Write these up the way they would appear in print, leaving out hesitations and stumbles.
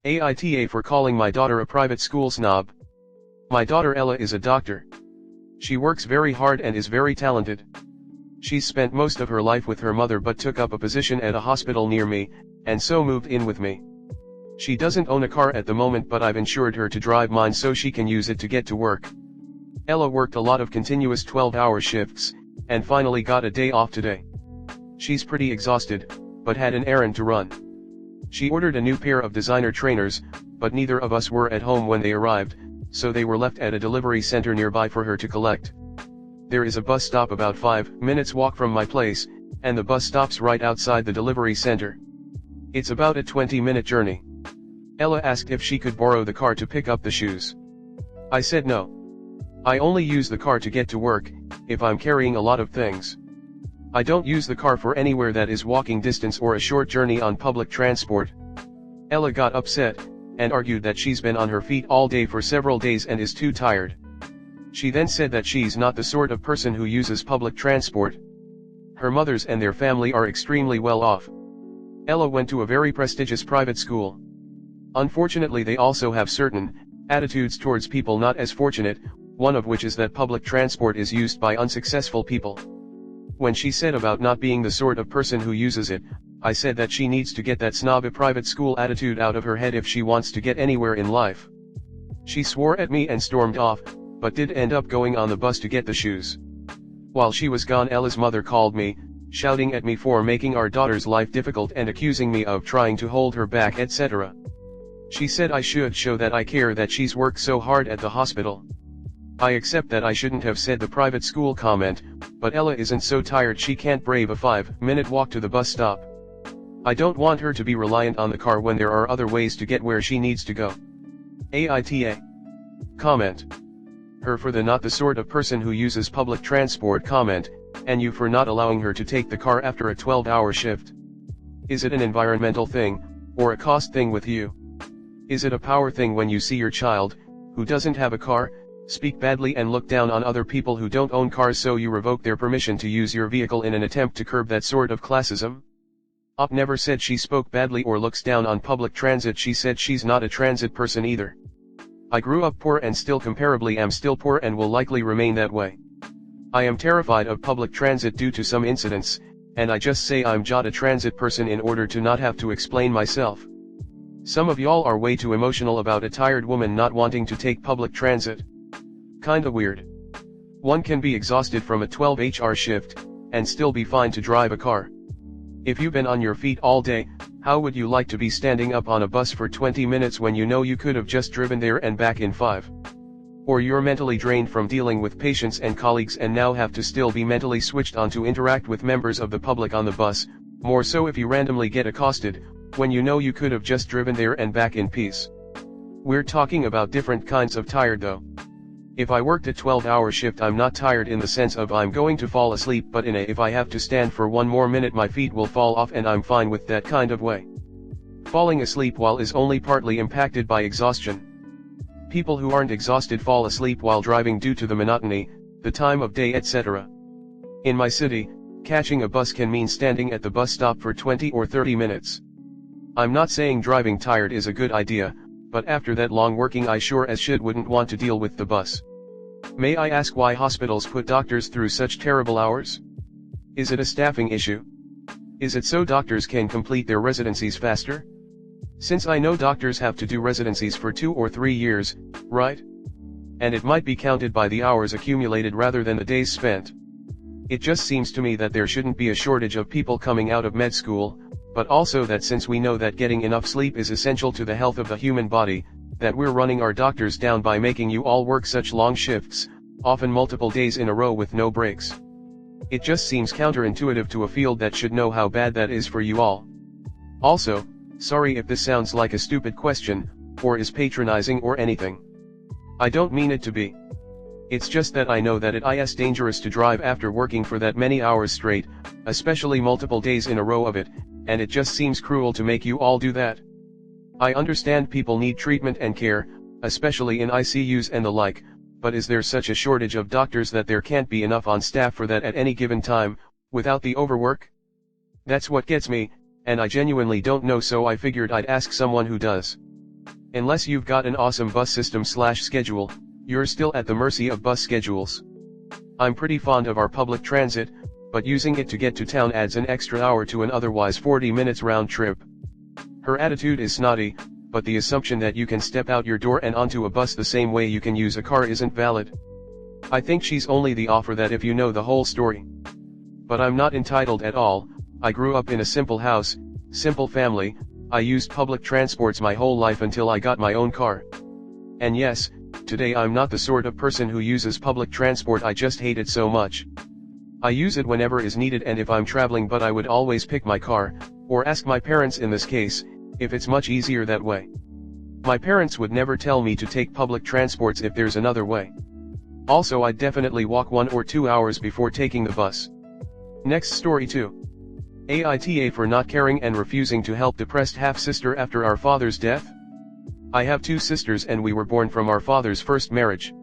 AITA for calling my daughter a private school snob. My daughter Ella is a doctor. She works very hard and is very talented. She's spent most of her life with her mother but took up a position at a hospital near me, and so moved in with me. She doesn't own a car at the moment, but I've insured her to drive mine so she can use it to get to work. Ella worked a lot of continuous 12-hour shifts, and finally got a day off today. She's pretty exhausted, but had an errand to run. She ordered a new pair of designer trainers, but neither of us were at home when they arrived, so they were left at a delivery center nearby for her to collect. There is a bus stop about 5 minutes walk from my place, and the bus stops right outside the delivery center. It's about a 20-minute journey. Ella asked if she could borrow the car to pick up the shoes. I said no. I only use the car to get to work, if I'm carrying a lot of things. I don't use the car for anywhere that is walking distance or a short journey on public transport. Ella got upset, and argued that she's been on her feet all day for several days and is too tired. She then said that she's not the sort of person who uses public transport. Her mothers and their family are extremely well off. Ella went to a very prestigious private school. Unfortunately, they also have certain attitudes towards people not as fortunate, one of which is that public transport is used by unsuccessful people. When she said about not being the sort of person who uses it, I said that she needs to get that snobby private school attitude out of her head if she wants to get anywhere in life. She swore at me and stormed off, but did end up going on the bus to get the shoes. While she was gone, Ella's mother called me, shouting at me for making our daughter's life difficult and accusing me of trying to hold her back, etc. She said I should show that I care, that she's worked so hard at the hospital. I accept that I shouldn't have said the private school comment, but Ella isn't so tired she can't brave a 5-minute walk to the bus stop. I don't want her to be reliant on the car when there are other ways to get where she needs to go. AITA. Comment. Her for the not the sort of person who uses public transport comment, and you for not allowing her to take the car after a 12-hour shift. Is it an environmental thing, or a cost thing with you? Is it a power thing when you see your child, who doesn't have a car, speak badly and look down on other people who don't own cars, so you revoke their permission to use your vehicle in an attempt to curb that sort of classism? Op never said she spoke badly or looks down on public transit. She said she's not a transit person either. I grew up poor and still comparably am still poor and will likely remain that way. I am terrified of public transit due to some incidents, and I just say I'm not a transit person in order to not have to explain myself. Some of y'all are way too emotional about a tired woman not wanting to take public transit. Kinda weird. One can be exhausted from a 12-hour shift, and still be fine to drive a car. If you've been on your feet all day, how would you like to be standing up on a bus for 20 minutes when you know you could have just driven there and back in 5? Or you're mentally drained from dealing with patients and colleagues and now have to still be mentally switched on to interact with members of the public on the bus, more so if you randomly get accosted, when you know you could have just driven there and back in peace. We're talking about different kinds of tired though. If I worked a 12-hour shift, I'm not tired in the sense of I'm going to fall asleep, but in a if I have to stand for one more minute my feet will fall off, and I'm fine with that kind of way. Falling asleep while is only partly impacted by exhaustion. People who aren't exhausted fall asleep while driving due to the monotony, the time of day, etc. In my city, catching a bus can mean standing at the bus stop for 20 or 30 minutes. I'm not saying driving tired is a good idea, but after that long working I sure as shit wouldn't want to deal with the bus. May I ask why hospitals put doctors through such terrible hours? Is it a staffing issue? Is it so doctors can complete their residencies faster? Since I know doctors have to do residencies for 2 or 3 years, right? And it might be counted by the hours accumulated rather than the days spent. It just seems to me that there shouldn't be a shortage of people coming out of med school, but also that since we know that getting enough sleep is essential to the health of the human body, that we're running our doctors down by making you all work such long shifts, often multiple days in a row with no breaks. It just seems counterintuitive to a field that should know how bad that is for you all. Also, sorry if this sounds like a stupid question, or is patronizing or anything. I don't mean it to be. It's just that I know that it is dangerous to drive after working for that many hours straight, especially multiple days in a row of it, and it just seems cruel to make you all do that. I understand people need treatment and care, especially in ICUs and the like, but is there such a shortage of doctors that there can't be enough on staff for that at any given time, without the overwork? That's what gets me, and I genuinely don't know, so I figured I'd ask someone who does. Unless you've got an awesome bus system/schedule, you're still at the mercy of bus schedules. I'm pretty fond of our public transit, but using it to get to town adds an extra hour to an otherwise 40 minutes round trip. Her attitude is snotty, but the assumption that you can step out your door and onto a bus the same way you can use a car isn't valid. I think she's only the offer that if you know the whole story. But I'm not entitled at all. I grew up in a simple house, simple family. I used public transports my whole life until I got my own car. And yes, today I'm not the sort of person who uses public transport, I just hate it so much. I use it whenever is needed and if I'm traveling, but I would always pick my car, or ask my parents in this case, if it's much easier that way. My parents would never tell me to take public transports if there's another way. Also, I'd definitely walk 1 or 2 hours before taking the bus. Next story 2. AITA for not caring and refusing to help depressed half-sister after our father's death. I have 2 sisters and we were born from our father's first marriage.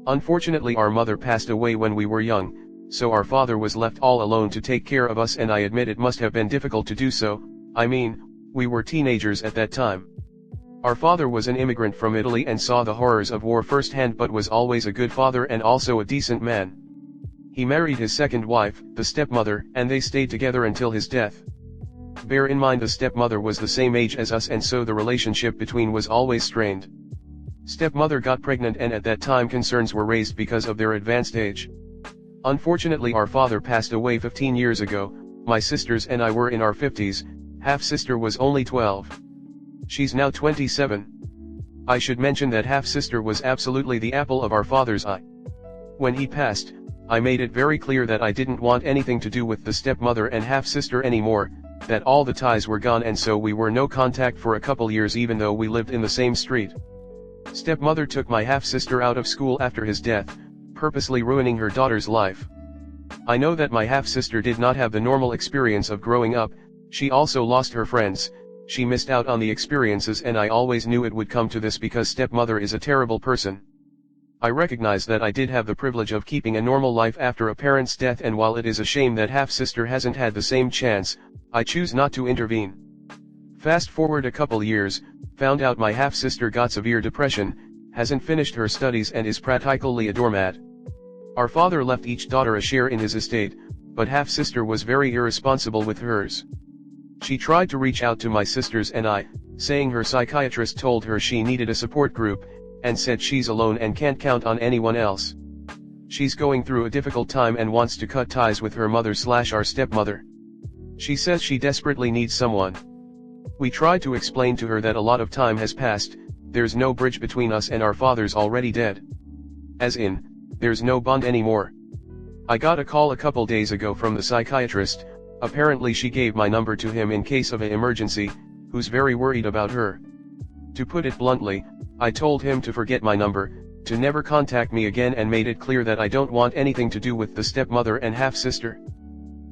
Unfortunately, our mother passed away when we were young, so our father was left all alone to take care of us, and I admit it must have been difficult to do so. I mean, we were teenagers at that time. Our father was an immigrant from Italy and saw the horrors of war firsthand, but was always a good father and also a decent man. He married his second wife, the stepmother, and they stayed together until his death. Bear in mind the stepmother was the same age as us, and so the relationship between was always strained. Stepmother got pregnant and at that time concerns were raised because of their advanced age. Unfortunately, our father passed away 15 years ago. My sisters and I were in our 50s, half-sister was only 12. She's now 27. I should mention that half-sister was absolutely the apple of our father's eye. When he passed, I made it very clear that I didn't want anything to do with the stepmother and half-sister anymore, that all the ties were gone, and so we were no contact for a couple years even though we lived in the same street. Stepmother took my half-sister out of school after his death, purposely ruining her daughter's life. I know that my half-sister did not have the normal experience of growing up. She also lost her friends, she missed out on the experiences, and I always knew it would come to this because stepmother is a terrible person. I recognize that I did have the privilege of keeping a normal life after a parent's death, and while it is a shame that half-sister hasn't had the same chance, I choose not to intervene. Fast forward a couple years, found out my half-sister got severe depression, hasn't finished her studies and is practically a doormat. Our father left each daughter a share in his estate, but half-sister was very irresponsible with hers. She tried to reach out to my sisters and I, saying her psychiatrist told her she needed a support group, and said she's alone and can't count on anyone else. She's going through a difficult time and wants to cut ties with her mother/our stepmother. She says she desperately needs someone. We tried to explain to her that a lot of time has passed, there's no bridge between us and our father's already dead. As in, there's no bond anymore. I got a call a couple days ago from the psychiatrist. Apparently she gave my number to him in case of an emergency, who's very worried about her. To put it bluntly, I told him to forget my number, to never contact me again, and made it clear that I don't want anything to do with the stepmother and half-sister.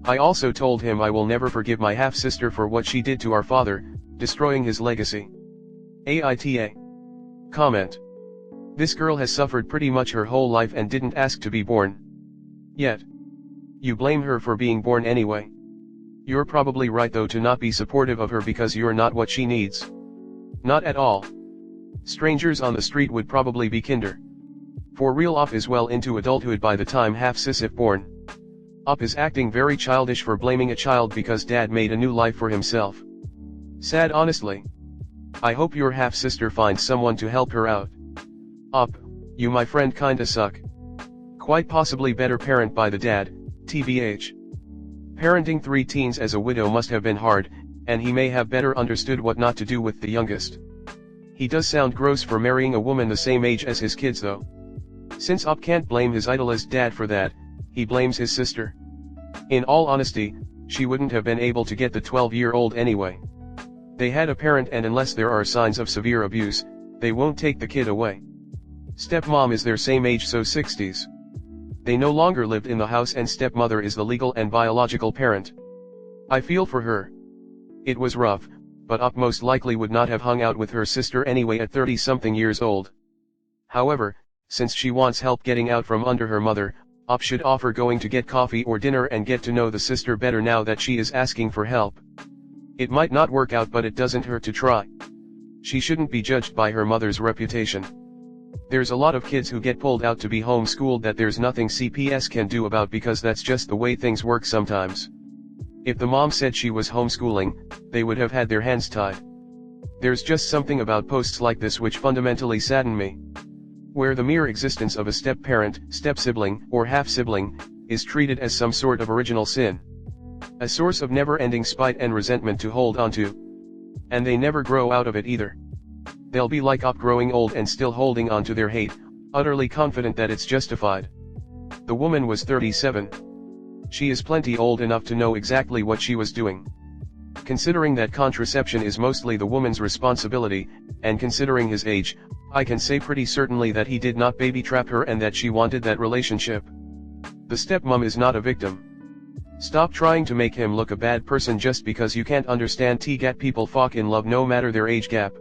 I also told him I will never forgive my half-sister for what she did to our father, destroying his legacy. AITA. Comment. This girl has suffered pretty much her whole life and didn't ask to be born. Yet, you blame her for being born anyway. You're probably right though to not be supportive of her because you're not what she needs. Not at all. Strangers on the street would probably be kinder. For real, Op is well into adulthood by the time half-sis if born. Op is acting very childish for blaming a child because dad made a new life for himself. Sad honestly. I hope your half-sister finds someone to help her out. Op, you my friend kinda suck. Quite possibly better parent by the dad, tbh. Parenting 3 teens as a widow must have been hard, and he may have better understood what not to do with the youngest. He does sound gross for marrying a woman the same age as his kids though. Since Op can't blame his idolist dad for that, he blames his sister. In all honesty, she wouldn't have been able to get the 12-year-old anyway. They had a parent, and unless there are signs of severe abuse, they won't take the kid away. Stepmom is their same age, so 60s. They no longer lived in the house, and stepmother is the legal and biological parent. I feel for her. It was rough, but Op most likely would not have hung out with her sister anyway at 30-something years old. However, since she wants help getting out from under her mother, Op should offer going to get coffee or dinner and get to know the sister better now that she is asking for help. It might not work out, but it doesn't hurt to try. She shouldn't be judged by her mother's reputation. There's a lot of kids who get pulled out to be homeschooled that there's nothing CPS can do about because that's just the way things work sometimes. If the mom said she was homeschooling, they would have had their hands tied. There's just something about posts like this which fundamentally sadden me. Where the mere existence of a step-parent, step-sibling, or half-sibling, is treated as some sort of original sin. A source of never-ending spite and resentment to hold onto. And they never grow out of it either. They'll be like up growing old and still holding on to their hate, utterly confident that it's justified. The woman was 37. She is plenty old enough to know exactly what she was doing. Considering that contraception is mostly the woman's responsibility, and considering his age, I can say pretty certainly that he did not baby trap her and that she wanted that relationship. The stepmom is not a victim. Stop trying to make him look a bad person just because you can't understand T-gat people fall in love no matter their age gap.